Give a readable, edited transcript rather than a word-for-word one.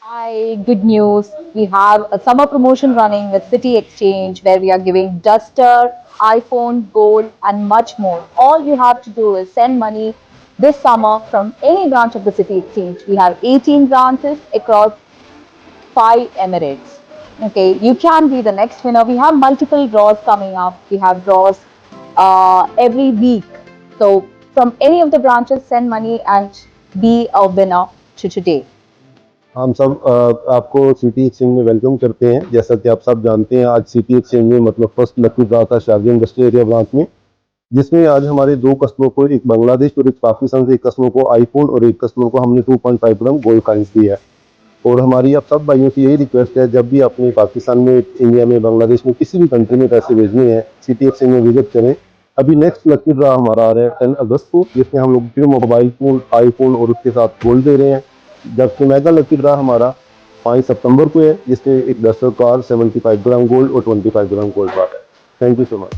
Hi, good news. We have a summer promotion running with City Exchange where we are giving Duster, iPhone, gold, and much more. All you have to do is send money this summer from any branch of the City Exchange. We have 18 branches across 5 Emirates. Okay, you can be the next winner. We have multiple draws coming up. We have draws every week. So, from any of the branches, send money and be a winner to today. हम सब आपको city exchange में welcome करते हैं। जैसा कि आप सब जानते हैं, आज सिटी एक्सचेंज में मतलब फर्स्ट लकी ड्रा था शारजाह इंडस्ट्रियल एरिया ब्रांच में, जिसमें आज हमारे दो कस्टमर को, एक बांग्लादेश और एक पाकिस्तान से, एक कस्टमर को आईफोन और एक कस्टमर को हमने 2.5 ग्राम गोल्ड कॉइन्स दिया है। और हमारी आप सब भाइयों से यही रिक्वेस्ट है, जब भी अपने पाकिस्तान में, इंडिया में, बांग्लादेश में, किसी भी कंट्री में पैसे भेजने हैं, सिटी एक्सचेंज में विजिट करें। अभी नेक्स्ट लकी ड्रा हमारा आ रहा है 10 अगस्त को, जिसमें हम लोग फिर मोबाइल फोन, आईफोन और उसके साथ गोल्ड दे रहे हैं। जबकि मेगा लकी ड्रा हमारा 5 सितंबर को है, जिसमें एक 10 कार, 75 ग्राम गोल्ड और 25 ग्राम गोल्ड रहा है। Thank you so much.